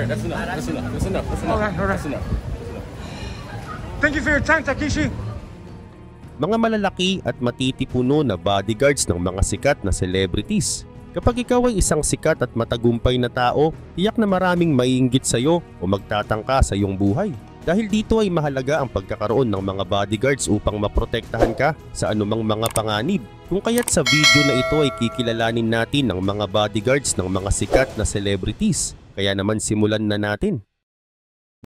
that's enough. That's enough. That's enough. That's enough. Alright. That's enough. Thank you for your time, Takeshi. Mga malalaki at matitipuno na bodyguards ng mga sikat na celebrities. Kapag ikaw ay isang sikat at matagumpay na tao, tiyak na maraming maiinggit sa iyo o magtatangka sa iyong buhay. Dahil dito ay mahalaga ang pagkakaroon ng mga bodyguards upang maprotektahan ka sa anumang mga panganib. Kung kaya't sa video na ito ay kikilalanin natin ang mga bodyguards ng mga sikat na celebrities. Kaya naman simulan na natin.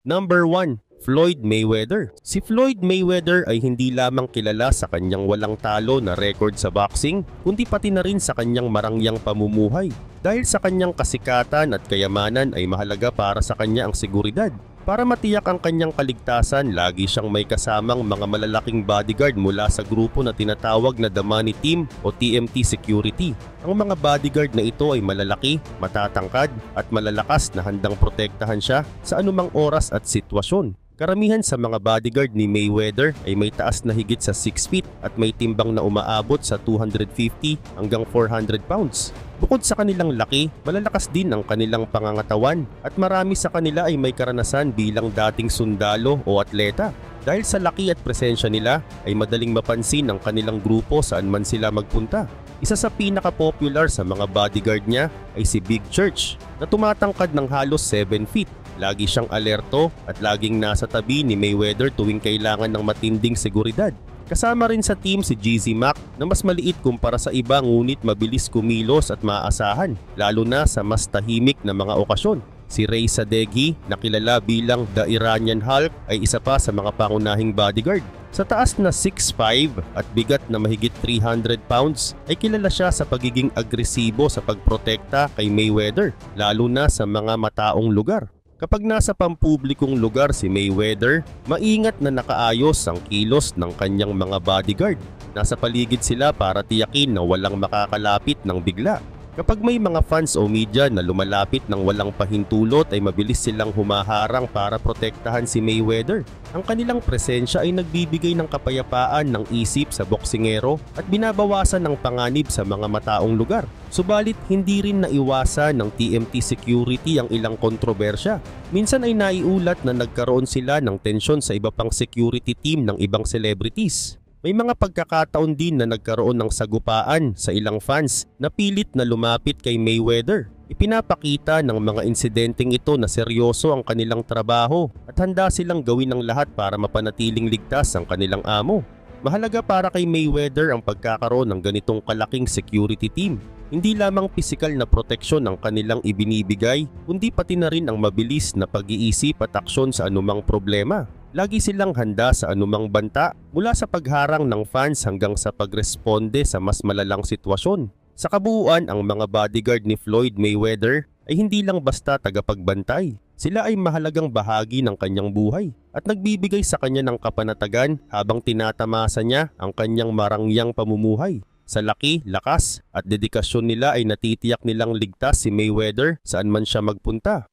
Number 1. Floyd Mayweather. Si Floyd Mayweather ay hindi lamang kilala sa kanyang walang talo na record sa boxing, kundi pati na rin sa kanyang marangyang pamumuhay. Dahil sa kanyang kasikatan at kayamanan ay mahalaga para sa kanya ang seguridad. Para matiyak ang kanyang kaligtasan, lagi siyang may kasamang mga malalaking bodyguard mula sa grupo na tinatawag na The Money Team o TMT Security. Ang mga bodyguard na ito ay malalaki, matatangkad at malalakas na handang protektahan siya sa anumang oras at sitwasyon. Karamihan sa mga bodyguard ni Mayweather ay may taas na higit sa 6 feet at may timbang na umaabot sa 250 hanggang 400 pounds. Bukod sa kanilang laki, malalakas din ang kanilang pangangatawan at marami sa kanila ay may karanasan bilang dating sundalo o atleta. Dahil sa laki at presensya nila ay madaling mapansin ang kanilang grupo saan man sila magpunta. Isa sa pinaka-popular sa mga bodyguard niya ay si Big Church na tumatangkad ng halos 7 feet. Lagi siyang alerto at laging nasa tabi ni Mayweather tuwing kailangan ng matinding seguridad. Kasama rin sa team si GZ Mac na mas maliit kumpara sa iba ngunit mabilis kumilos at maaasahan, lalo na sa mas tahimik na mga okasyon. Si Ray Sadeghi na kilala bilang The Iranian Hulk ay isa pa sa mga pangunahing bodyguard. Sa taas na 6'5" at bigat na mahigit 300 pounds ay kilala siya sa pagiging agresibo sa pagprotekta kay Mayweather, lalo na sa mga mataong lugar. Kapag nasa pampublikong lugar si Mayweather, maingat na nakaayos ang kilos ng kanyang mga bodyguard. Nasa paligid sila para tiyakin na walang makakalapit ng bigla. Kapag may mga fans o media na lumalapit ng walang pahintulot ay mabilis silang humaharang para protektahan si Mayweather. Ang kanilang presensya ay nagbibigay ng kapayapaan ng isip sa boksingero at binabawasan ng panganib sa mga mataong lugar. Subalit hindi rin naiwasan ng TMT Security ang ilang kontrobersya. Minsan ay naiulat na nagkaroon sila ng tensyon sa iba pang security team ng ibang celebrities. May mga pagkakataon din na nagkaroon ng sagupaan sa ilang fans na pilit na lumapit kay Mayweather. Ipinapakita ng mga insidenteng ito na seryoso ang kanilang trabaho at handa silang gawin ang lahat para mapanatiling ligtas ang kanilang amo. Mahalaga para kay Mayweather ang pagkakaroon ng ganitong kalaking security team. Hindi lamang pisikal na proteksyon ang kanilang ibinibigay, kundi pati na rin ang mabilis na pag-iisip at aksyon sa anumang problema. Lagi silang handa sa anumang banta, mula sa pagharang ng fans hanggang sa pagresponde sa mas malalang sitwasyon. Sa kabuuan, ang mga bodyguard ni Floyd Mayweather ay hindi lang basta tagapagbantay. Sila ay mahalagang bahagi ng kanyang buhay at nagbibigay sa kanya ng kapanatagan habang tinatamasa niya ang kanyang marangyang pamumuhay. Sa laki, lakas at dedikasyon nila ay natitiyak nilang ligtas si Mayweather saan man siya magpunta.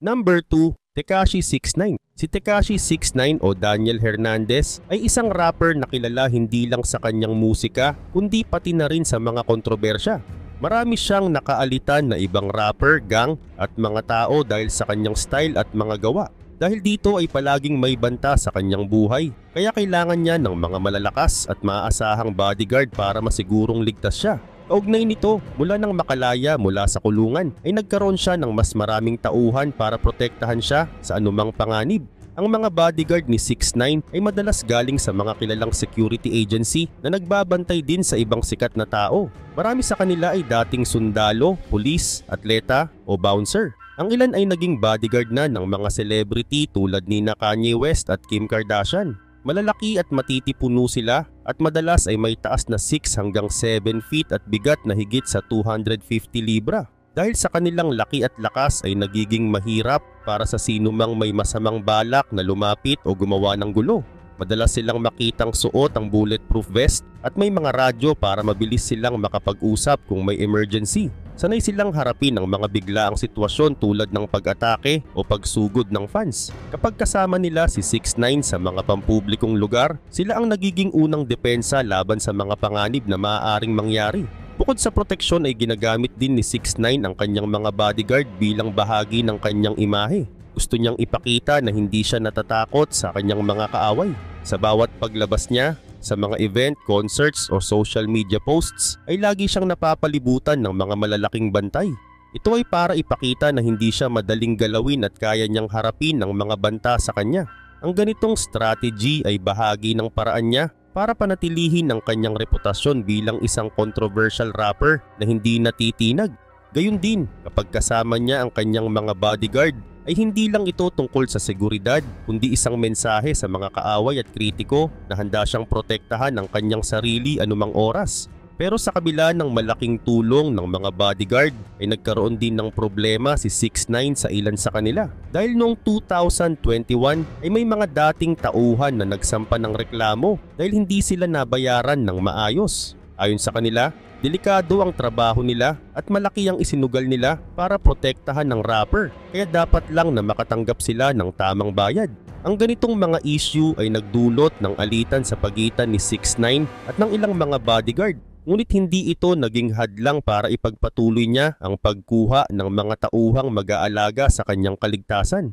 Number 2. Tekashi 6ix9ine. Si Tekashi 6ix9ine o Daniel Hernandez ay isang rapper na kilala hindi lang sa kanyang musika kundi pati na rin sa mga kontrobersya. Marami siyang nakaalitan na ibang rapper, gang at mga tao dahil sa kanyang style at mga gawa. Dahil dito ay palaging may banta sa kanyang buhay, kaya kailangan niya ng mga malalakas at maaasahang bodyguard para masigurong ligtas siya. Kaugnay nito, mula nang makalaya mula sa kulungan ay nagkaroon siya ng mas maraming tauhan para protektahan siya sa anumang panganib. Ang mga bodyguard ni 6ix9ine ay madalas galing sa mga kilalang security agency na nagbabantay din sa ibang sikat na tao. Marami sa kanila ay dating sundalo, pulis, atleta o bouncer. Ang ilan ay naging bodyguard na ng mga celebrity tulad ni Kanye West at Kim Kardashian. Malalaki at matitipuno sila at madalas ay may taas na 6 hanggang 7 feet at bigat na higit sa 250 libra. Dahil sa kanilang laki at lakas ay nagiging mahirap para sa sinumang may masamang balak na lumapit o gumawa ng gulo. Madalas silang makitang suot ang bulletproof vest at may mga radyo para mabilis silang makapag-usap kung may emergency. Sanay silang harapin ang mga biglaang sitwasyon tulad ng pag-atake o pagsugod ng fans. Kapag kasama nila si 6ix9ine sa mga pampublikong lugar, sila ang nagiging unang depensa laban sa mga panganib na maaaring mangyari. Bukod Bukod sa proteksyon ay ginagamit din ni 6ix9ine ang kanyang mga bodyguard bilang bahagi ng kanyang imahe. Gusto niyang ipakita na hindi siya natatakot sa kanyang mga kaaway. Sa bawat paglabas niya, sa mga event, concerts o social media posts ay lagi siyang napapalibutan ng mga malalaking bantay. Ito ay para ipakita na hindi siya madaling galawin at kaya niyang harapin ng mga banta sa kanya. Ang ganitong strategy ay bahagi ng paraan niya para panatilihin ang kanyang reputasyon bilang isang controversial rapper na hindi natitinag. Gayun din, kapag kasama niya ang kanyang mga bodyguard, ay hindi lang ito tungkol sa seguridad, kundi isang mensahe sa mga kaaway at kritiko na handa siyang protektahan ang kanyang sarili anumang oras. Pero sa kabila ng malaking tulong ng mga bodyguard ay nagkaroon din ng problema si 6ix9ine sa ilan sa kanila. Dahil noong 2021 ay may mga dating tauhan na nagsampa ng reklamo dahil hindi sila nabayaran ng maayos. Ayon sa kanila, delikado ang trabaho nila at malaki ang isinugal nila para protektahan ng rapper, kaya dapat lang na makatanggap sila ng tamang bayad. Ang ganitong mga issue ay nagdulot ng alitan sa pagitan ni 6ix9ine at ng ilang mga bodyguard. Ngunit hindi ito naging hadlang para ipagpatuloy niya ang pagkuha ng mga tauhang mag-aalaga sa kanyang kaligtasan.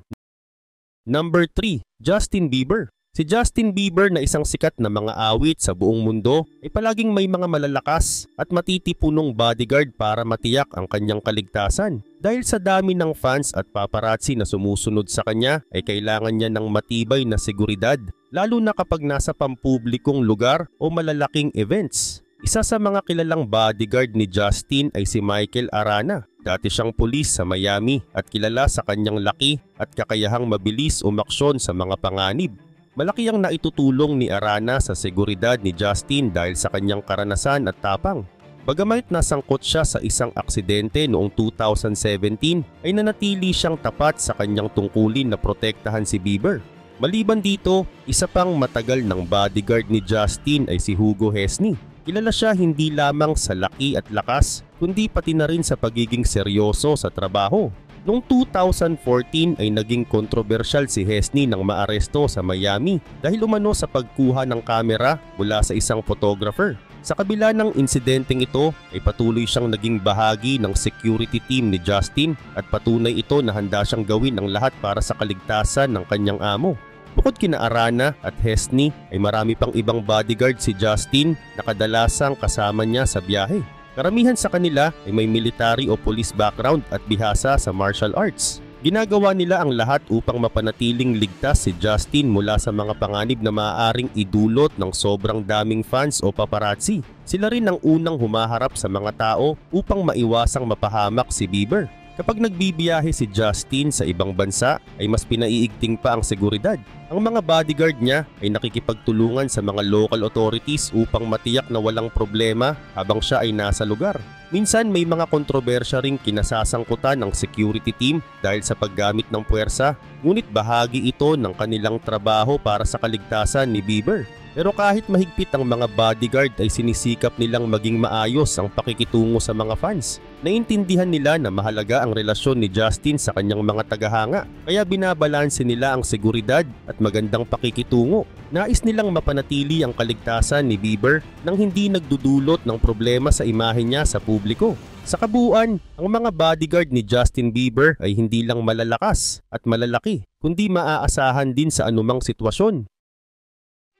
Number 3. Justin Bieber. Si Justin Bieber na isang sikat na mga awit sa buong mundo ay palaging may mga malalakas at matitipunong bodyguard para matiyak ang kanyang kaligtasan. Dahil sa dami ng fans at paparazzi na sumusunod sa kanya ay kailangan niya ng matibay na seguridad, lalo na kapag nasa pampublikong lugar o malalaking events. Isa sa mga kilalang bodyguard ni Justin ay si Michael Arana. Dati siyang pulis sa Miami at kilala sa kanyang laki at kakayahang mabilis umaksyon sa mga panganib. Malaki ang naitutulong ni Arana sa seguridad ni Justin dahil sa kanyang karanasan at tapang. Bagamat nasangkot siya sa isang aksidente noong 2017 ay nanatili siyang tapat sa kanyang tungkulin na protektahan si Bieber. Maliban dito, isa pang matagal ng bodyguard ni Justin ay si Hugo Hesny. Kilala siya hindi lamang sa laki at lakas, kundi pati na rin sa pagiging seryoso sa trabaho. Noong 2014 ay naging kontrobersyal si Hesny nang maaresto sa Miami dahil umano sa pagkuha ng kamera mula sa isang photographer. Sa kabila ng insidenteng ito ay patuloy siyang naging bahagi ng security team ni Justin at patunay ito na handa siyang gawin ang lahat para sa kaligtasan ng kanyang amo. Bukod kina Arana at Hesny ay marami pang ibang bodyguard si Justin na kadalasang kasama niya sa biyahe. Karamihan sa kanila ay may military o police background at bihasa sa martial arts. Ginagawa nila ang lahat upang mapanatiling ligtas si Justin mula sa mga panganib na maaaring idulot ng sobrang daming fans o paparazzi. Sila rin ang unang humaharap sa mga tao upang maiwasang mapahamak si Bieber. Kapag nagbibiyahe si Justin sa ibang bansa ay mas pinaiigting pa ang seguridad. Ang mga bodyguard niya ay nakikipagtulungan sa mga local authorities upang matiyak na walang problema habang siya ay nasa lugar. Minsan may mga kontrobersya ring kinasasangkutan ng security team dahil sa paggamit ng puwersa, ngunit bahagi ito ng kanilang trabaho para sa kaligtasan ni Bieber. Pero kahit mahigpit ang mga bodyguard ay sinisikap nilang maging maayos ang pakikitungo sa mga fans. Naintindihan nila na mahalaga ang relasyon ni Justin sa kanyang mga tagahanga, kaya binabalanse nila ang seguridad at magandang pakikitungo. Nais nilang mapanatili ang kaligtasan ni Bieber nang hindi nagdudulot ng problema sa imahe niya sa publiko. Sa kabuuan, ang mga bodyguard ni Justin Bieber ay hindi lang malalakas at malalaki, kundi maaasahan din sa anumang sitwasyon.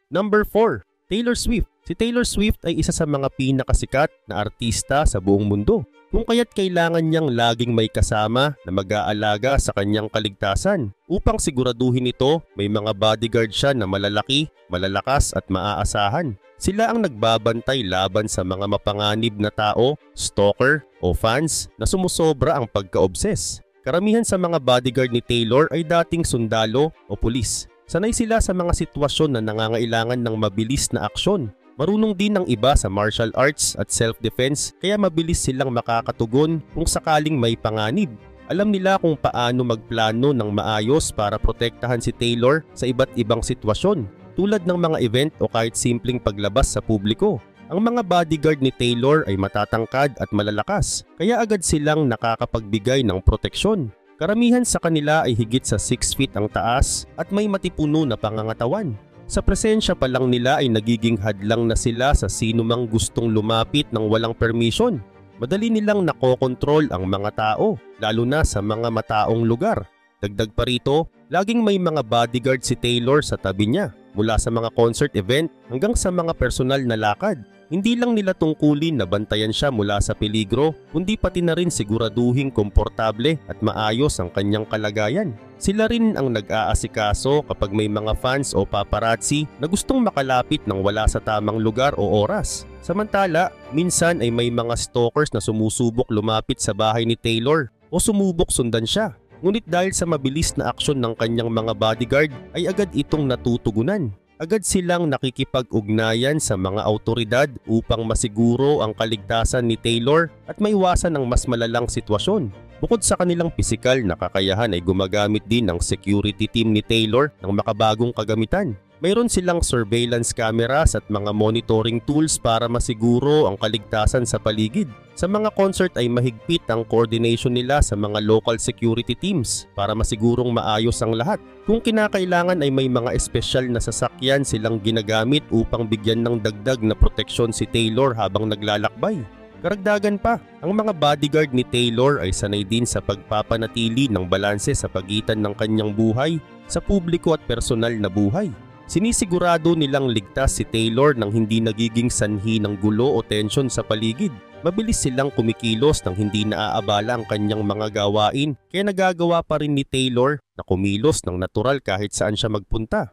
Number 4. Taylor Swift. Si Taylor Swift ay isa sa mga pinakasikat na artista sa buong mundo, kung kaya't kailangan niyang laging may kasama na mag-aalaga sa kanyang kaligtasan. Upang siguraduhin ito, may mga bodyguard siya na malalaki, malalakas at maaasahan. Sila ang nagbabantay laban sa mga mapanganib na tao, stalker o fans na sumusobra ang pagka-obses. Karamihan sa mga bodyguard ni Taylor ay dating sundalo o pulis. Sanay sila sa mga sitwasyon na nangangailangan ng mabilis na aksyon. Marunong din ang iba sa martial arts at self-defense kaya mabilis silang makakatugon kung sakaling may panganib. Alam nila kung paano magplano ng maayos para protektahan si Taylor sa iba't ibang sitwasyon tulad ng mga event o kahit simpleng paglabas sa publiko. Ang mga bodyguard ni Taylor ay matatangkad at malalakas kaya agad silang nakakapagbigay ng proteksyon. Karamihan sa kanila ay higit sa 6 feet ang taas at may matipuno na pangangatawan. Sa presensya pa lang nila ay nagiging hadlang na sila sa sino mang gustong lumapit ng walang permission. Madali nilang nakokontrol ang mga tao, lalo na sa mga mataong lugar. Dagdag pa rito, laging may mga bodyguard si Taylor sa tabi niya, mula sa mga concert event hanggang sa mga personal na lakad. Hindi lang nila tungkulin na bantayan siya mula sa peligro, kundi pati na rin siguraduhing komportable at maayos ang kanyang kalagayan. Sila rin ang nag-aasikaso kapag may mga fans o paparazzi na gustong makalapit nang wala sa tamang lugar o oras. Samantala, minsan ay may mga stalkers na sumusubok lumapit sa bahay ni Taylor o sumubok sundan siya. Ngunit dahil sa mabilis na aksyon ng kanyang mga bodyguard ay agad itong natutugunan. Agad silang nakikipag-ugnayan sa mga autoridad upang masiguro ang kaligtasan ni Taylor at maiwasan ang mas malalang sitwasyon. Bukod sa kanilang pisikal na kakayahan ay gumagamit din ng security team ni Taylor ng makabagong kagamitan. Mayroon silang surveillance cameras at mga monitoring tools para masiguro ang kaligtasan sa paligid. Sa mga concert ay mahigpit ang coordination nila sa mga local security teams para masigurong maayos ang lahat. Kung kinakailangan ay may mga espesyal na sasakyan silang ginagamit upang bigyan ng dagdag na proteksyon si Taylor habang naglalakbay. Karagdagan pa, ang mga bodyguard ni Taylor ay sanay din sa pagpapanatili ng balanse sa pagitan ng kanyang buhay sa publiko at personal na buhay. Sinisigurado nilang ligtas si Taylor nang hindi nagiging sanhi ng gulo o tensyon sa paligid. Mabilis silang kumikilos nang hindi naaabala ang kanyang mga gawain, kaya nagagawa pa rin ni Taylor na kumilos ng natural kahit saan siya magpunta.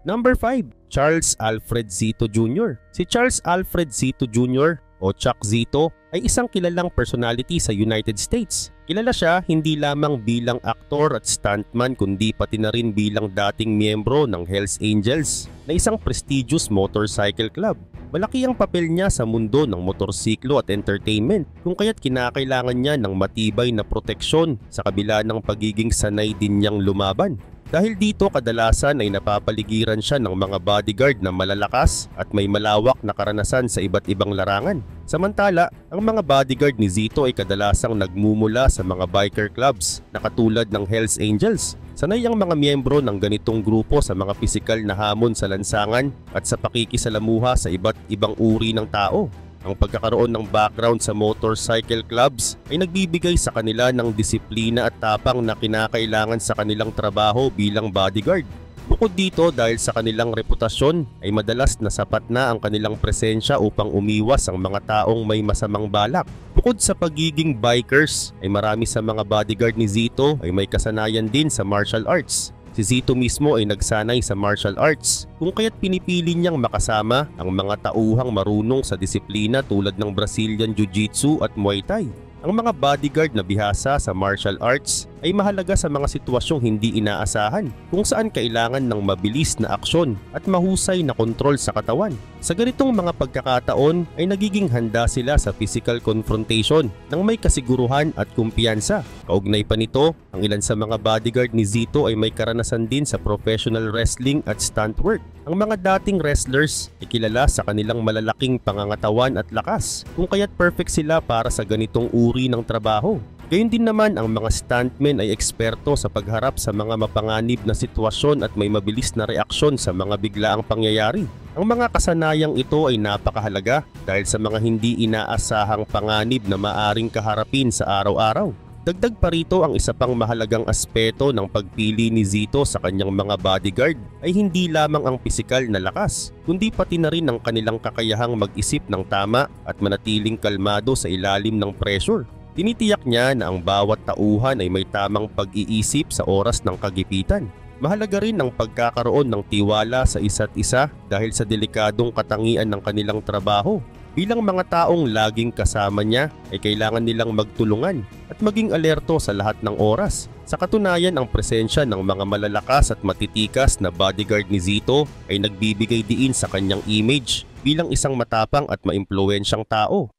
Number 5. Charles Alfred Zito Jr. Si Charles Alfred Zito Jr. o Chuck Zito ay isang kilalang personality sa United States. Kilala siya hindi lamang bilang aktor at stuntman kundi pati na rin bilang dating miyembro ng Hells Angels na isang prestigious motorcycle club. Malaki ang papel niya sa mundo ng motorsiklo at entertainment kung kaya't kinakailangan niya ng matibay na proteksyon sa kabila ng pagiging sanay din niyang lumaban. Dahil dito kadalasan ay napapaligiran siya ng mga bodyguard na malalakas at may malawak na karanasan sa iba't ibang larangan. Samantala, ang mga bodyguard ni Zito ay kadalasang nagmumula sa mga biker clubs na katulad ng Hells Angels. Sanay ang mga miyembro ng ganitong grupo sa mga pisikal na hamon sa lansangan at sa pakikisalamuha sa iba't ibang uri ng tao. Ang pagkakaroon ng background sa motorcycle clubs ay nagbibigay sa kanila ng disiplina at tapang na kinakailangan sa kanilang trabaho bilang bodyguard. Bukod dito, dahil sa kanilang reputasyon ay madalas na sapat na ang kanilang presensya upang umiwas ang mga taong may masamang balak. Bukod sa pagiging bikers ay marami sa mga bodyguard ni Zito ay may kasanayan din sa martial arts. Si Zito mismo ay nagsanay sa martial arts kung kaya't pinipili niyang makasama ang mga tauhang marunong sa disiplina tulad ng Brazilian Jiu-Jitsu at Muay Thai. Ang mga bodyguard na bihasa sa martial arts ay mahalaga sa mga sitwasyong hindi inaasahan kung saan kailangan ng mabilis na aksyon at mahusay na kontrol sa katawan. Sa ganitong mga pagkakataon ay nagiging handa sila sa physical confrontation nang may kasiguruhan at kumpiyansa. Kaugnay pa nito, ang ilan sa mga bodyguard ni Zito ay may karanasan din sa professional wrestling at stunt work. Ang mga dating wrestlers ay kilala sa kanilang malalaking pangangatawan at lakas kung kaya't perfect sila para sa ganitong uri ng trabaho. Gayun din naman ang mga stuntmen ay eksperto sa pagharap sa mga mapanganib na sitwasyon at may mabilis na reaksyon sa mga biglaang pangyayari. Ang mga kasanayang ito ay napakahalaga dahil sa mga hindi inaasahang panganib na maaring kaharapin sa araw-araw. Dagdag pa rito ang isa pang mahalagang aspeto ng pagpili ni Zito sa kanyang mga bodyguard ay hindi lamang ang pisikal na lakas, kundi pati na rin ang kanilang kakayahang mag-isip ng tama at manatiling kalmado sa ilalim ng pressure. Tinitiyak niya na ang bawat tauhan ay may tamang pag-iisip sa oras ng kagipitan. Mahalaga rin ang pagkakaroon ng tiwala sa isa't isa dahil sa delikadong katangian ng kanilang trabaho. Bilang mga taong laging kasama niya ay kailangan nilang magtulungan at maging alerto sa lahat ng oras. Sa katunayan, ang presensya ng mga malalakas at matitikas na bodyguard ni Zito ay nagbibigay diin sa kanyang image bilang isang matapang at maimpluwensyang tao.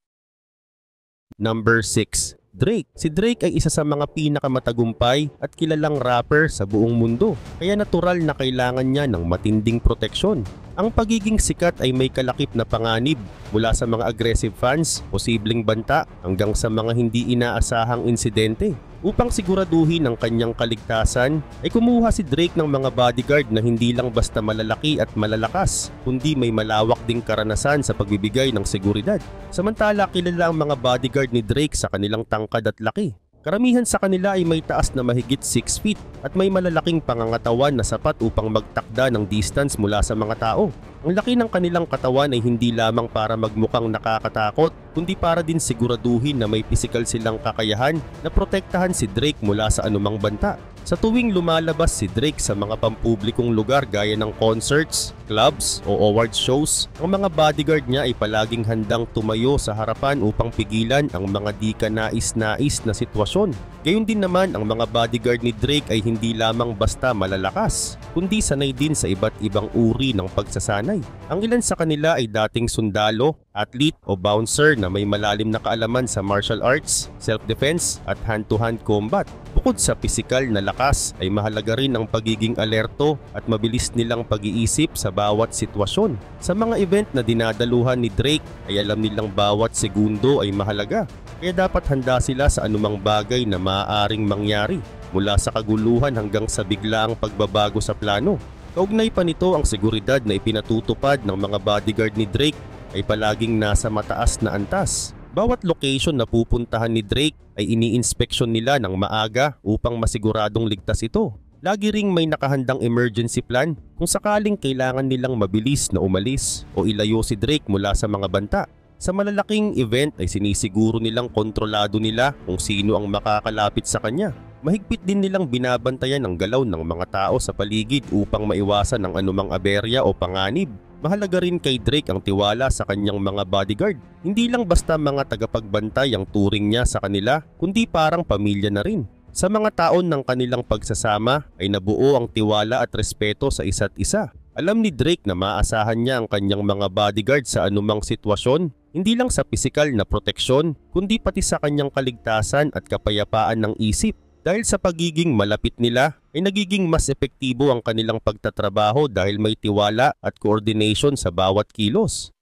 Number 6. Drake. Si Drake ay isa sa mga pinakamatagumpay at kilalang rapper sa buong mundo, kaya natural na kailangan niya ng matinding proteksyon. Ang pagiging sikat ay may kalakip na panganib mula sa mga aggressive fans, posibleng banta hanggang sa mga hindi inaasahang insidente. Upang siguraduhin ang kanyang kaligtasan ay kumuha si Drake ng mga bodyguard na hindi lang basta malalaki at malalakas, kundi may malawak ding karanasan sa pagbibigay ng seguridad. Samantala kilala ang mga bodyguard ni Drake sa kanilang tangkad at laki. Karamihan sa kanila ay may taas na mahigit 6 feet at may malalaking pangangatawan na sapat upang magtakda ng distance mula sa mga tao. Ang laki ng kanilang katawan ay hindi lamang para magmukhang nakakatakot, kundi para din siguraduhin na may physical silang kakayahan na protektahan si Drake mula sa anumang banta. Sa tuwing lumalabas si Drake sa mga pampublikong lugar gaya ng concerts, clubs o awards shows, ang mga bodyguard niya ay palaging handang tumayo sa harapan upang pigilan ang mga di kanais-nais na sitwasyon. Gayon din naman ang mga bodyguard ni Drake ay hindi lamang basta malalakas, kundi sanay din sa iba't ibang uri ng pagsasanay. Ang ilan sa kanila ay dating sundalo, athlete o bouncer na may malalim na kaalaman sa martial arts, self-defense at hand-to-hand combat. Bukod sa pisikal na lakas ay mahalaga rin ang pagiging alerto at mabilis nilang pag-iisip sa bawat sitwasyon. Sa mga event na dinadaluhan ni Drake ay alam nilang bawat segundo ay mahalaga, kaya dapat handa sila sa anumang bagay na maaaring mangyari, mula sa kaguluhan hanggang sa biglaang pagbabago sa plano. Kaugnay pa nito ang seguridad na ipinatutupad ng mga bodyguard ni Drake ay palaging nasa mataas na antas. Bawat location na pupuntahan ni Drake ay ini-inspeksyon nila ng maaga upang masiguradong ligtas ito. Lagi ring may nakahandang emergency plan kung sakaling kailangan nilang mabilis na umalis o ilayo si Drake mula sa mga banta. Sa malalaking event ay sinisiguro nilang kontrolado nila kung sino ang makakalapit sa kanya. Mahigpit din nilang binabantayan ang galaw ng mga tao sa paligid upang maiwasan ang anumang aberya o panganib. Mahalaga rin kay Drake ang tiwala sa kanyang mga bodyguard. Hindi lang basta mga tagapagbantay ang turing niya sa kanila, kundi parang pamilya na rin. Sa mga taon ng kanilang pagsasama ay nabuo ang tiwala at respeto sa isa't isa. Alam ni Drake na maasahan niya ang kanyang mga bodyguard sa anumang sitwasyon, hindi lang sa pisikal na proteksyon, kundi pati sa kanyang kaligtasan at kapayapaan ng isip. Dahil sa pagiging malapit nila, ay nagiging mas epektibo ang kanilang pagtatrabaho dahil may tiwala at coordination sa bawat kilos.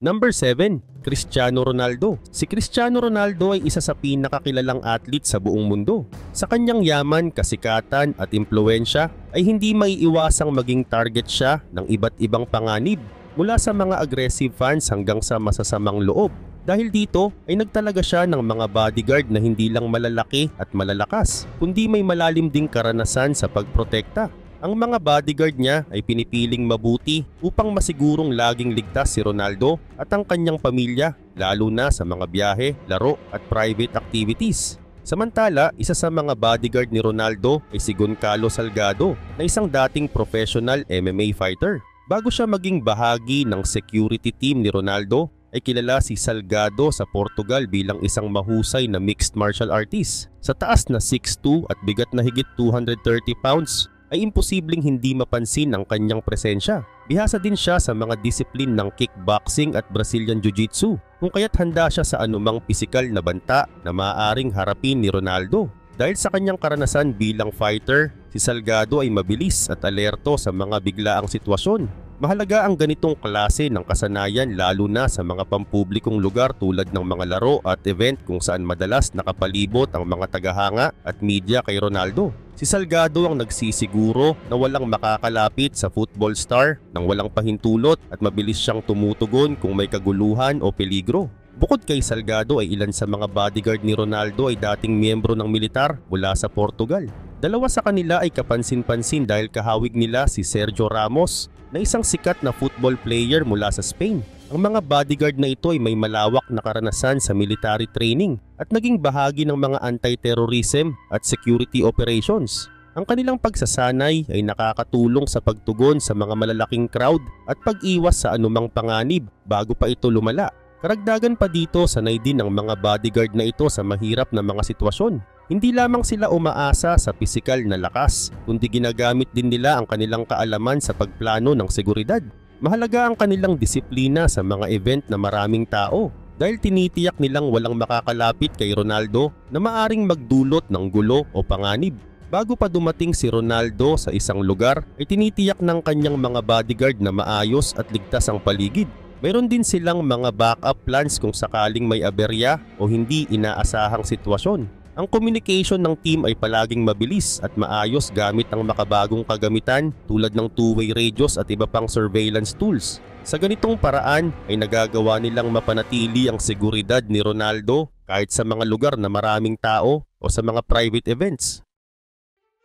Number 7. Cristiano Ronaldo. Si Cristiano Ronaldo ay isa sa pinakakilalang athlete sa buong mundo. Sa kanyang yaman, kasikatan at impluensya ay hindi maiiwasang maging target siya ng iba't ibang panganib, mula sa mga aggressive fans hanggang sa masasamang loob. Dahil dito ay nagtalaga siya ng mga bodyguard na hindi lang malalaki at malalakas, kundi may malalim ding karanasan sa pagprotekta. Ang mga bodyguard niya ay pinipiling mabuti upang masigurong laging ligtas si Ronaldo at ang kanyang pamilya, lalo na sa mga biyahe, laro at private activities. Samantala, isa sa mga bodyguard ni Ronaldo ay si Goncalo Salgado, na isang dating professional MMA fighter. Bago siya maging bahagi ng security team ni Ronaldo, ay kilala si Salgado sa Portugal bilang isang mahusay na mixed martial artist. Sa taas na 6'2" at bigat na higit 230 pounds, ay imposibleng hindi mapansin ang kanyang presensya. Bihasa din siya sa mga disiplin ng kickboxing at Brazilian Jiu-Jitsu, kung kaya't handa siya sa anumang pisikal na banta na maaaring harapin ni Ronaldo. Dahil sa kanyang karanasan bilang fighter, si Salgado ay mabilis at alerto sa mga biglaang sitwasyon. Mahalaga ang ganitong klase ng kasanayan lalo na sa mga pampublikong lugar tulad ng mga laro at event kung saan madalas nakapalibot ang mga tagahanga at media kay Ronaldo. Si Salgado ang nagsisiguro na walang makakalapit sa football star nang walang pahintulot at mabilis siyang tumutugon kung may kaguluhan o peligro. Bukod kay Salgado ay ilan sa mga bodyguard ni Ronaldo ay dating miyembro ng militar mula sa Portugal. Dalawa sa kanila ay kapansin-pansin dahil kahawig nila si Sergio Ramos, na isang sikat na football player mula sa Spain. Ang mga bodyguard na ito ay may malawak na karanasan sa military training at naging bahagi ng mga anti-terrorism at security operations. Ang kanilang pagsasanay ay nakakatulong sa pagtugon sa mga malalaking crowd at pag-iwas sa anumang panganib bago pa ito lumala. Karagdagan pa dito, sanay din ang mga bodyguard na ito sa mahirap na mga sitwasyon. Hindi lamang sila umaasa sa pisikal na lakas, kundi ginagamit din nila ang kanilang kaalaman sa pagplano ng seguridad. Mahalaga ang kanilang disiplina sa mga event na maraming tao, dahil tinitiyak nilang walang makakalapit kay Ronaldo na maaring magdulot ng gulo o panganib. Bago pa dumating si Ronaldo sa isang lugar ay tinitiyak ng kanyang mga bodyguard na maayos at ligtas ang paligid. Mayroon din silang mga backup plans kung sakaling may aberya o hindi inaasahang sitwasyon. Ang communication ng team ay palaging mabilis at maayos gamit ang makabagong kagamitan tulad ng two-way radios at iba pang surveillance tools. Sa ganitong paraan ay nagagawa nilang mapanatili ang seguridad ni Ronaldo kahit sa mga lugar na maraming tao o sa mga private events.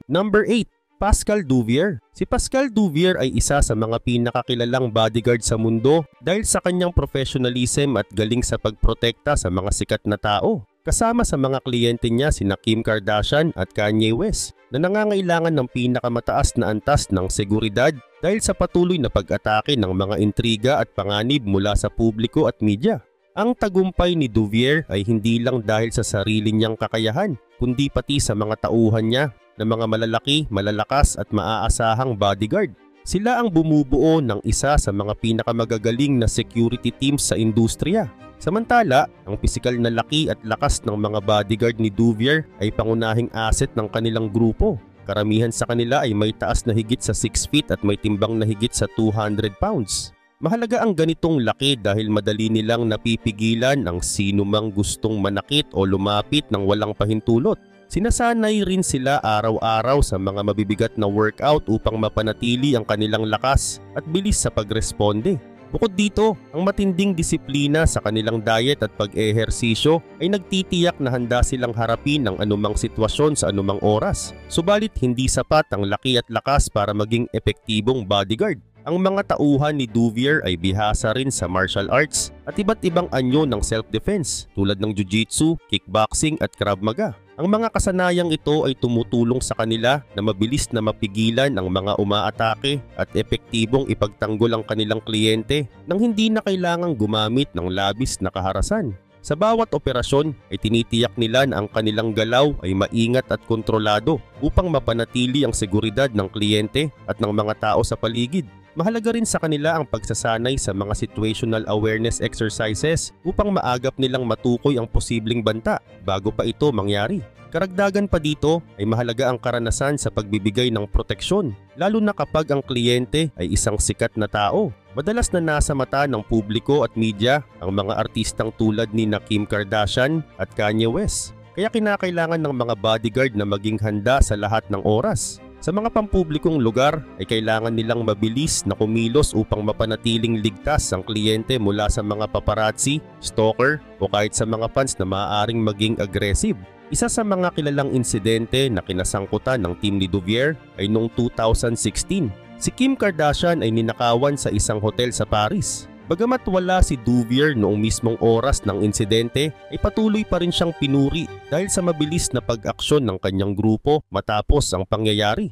Number 8. Pascal Duvier. Si Pascal Duvier ay isa sa mga pinakakilalang bodyguard sa mundo dahil sa kanyang professionalism at galing sa pagprotekta sa mga sikat na tao. Kasama sa mga kliyente niya sina Kim Kardashian at Kanye West na nangangailangan ng pinakamataas na antas ng seguridad dahil sa patuloy na pag-atake ng mga intriga at panganib mula sa publiko at media. Ang tagumpay ni Duvier ay hindi lang dahil sa sarili niyang kakayahan, kundi pati sa mga tauhan niya na mga malalaki, malalakas at maaasahang bodyguard. Sila ang bumubuo ng isa sa mga pinakamagagaling na security teams sa industriya. Samantala, ang pisikal na laki at lakas ng mga bodyguard ni Duvier ay pangunahing asset ng kanilang grupo. Karamihan sa kanila ay may taas na higit sa 6 feet at may timbang na higit sa 200 pounds. Mahalaga ang ganitong laki dahil madali nilang napipigilan ang sino mang gustong manakit o lumapit ng walang pahintulot. Sinasanay rin sila araw-araw sa mga mabibigat na workout upang mapanatili ang kanilang lakas at bilis sa pagresponde. Bukod dito, ang matinding disiplina sa kanilang diet at pag-ehersisyo ay nagtitiyak na handa silang harapin ang anumang sitwasyon sa anumang oras. Subalit hindi sapat ang laki at lakas para maging epektibong bodyguard. Ang mga tauhan ni Duvier ay bihasa rin sa martial arts at iba't ibang anyo ng self-defense tulad ng jiu-jitsu, kickboxing at krav maga. Ang mga kasanayang ito ay tumutulong sa kanila na mabilis na mapigilan ang mga umaatake at epektibong ipagtanggol ang kanilang kliyente nang hindi na kailangang gumamit ng labis na kaharasan. Sa bawat operasyon ay tinitiyak nila na ang kanilang galaw ay maingat at kontrolado upang mapanatili ang seguridad ng kliyente at ng mga tao sa paligid. Mahalaga rin sa kanila ang pagsasanay sa mga situational awareness exercises upang maagap nilang matukoy ang posibleng banta bago pa ito mangyari. Karagdagan pa dito ay mahalaga ang karanasan sa pagbibigay ng proteksyon, lalo na kapag ang kliyente ay isang sikat na tao. Madalas na nasa mata ng publiko at media ang mga artistang tulad ni Kim Kardashian at Kanye West. Kaya kinakailangan ng mga bodyguard na maging handa sa lahat ng oras. Sa mga pampublikong lugar ay kailangan nilang mabilis na kumilos upang mapanatiling ligtas ang kliyente mula sa mga paparazzi, stalker o kahit sa mga fans na maaaring maging aggressive. Isa sa mga kilalang insidente na kinasangkutan ng team ni Duvier ay noong 2016. Si Kim Kardashian ay ninakawan sa isang hotel sa Paris. Bagamat wala si Duvier noong mismong oras ng insidente, ay patuloy pa rin siyang pinuri dahil sa mabilis na pag-aksyon ng kanyang grupo matapos ang pangyayari.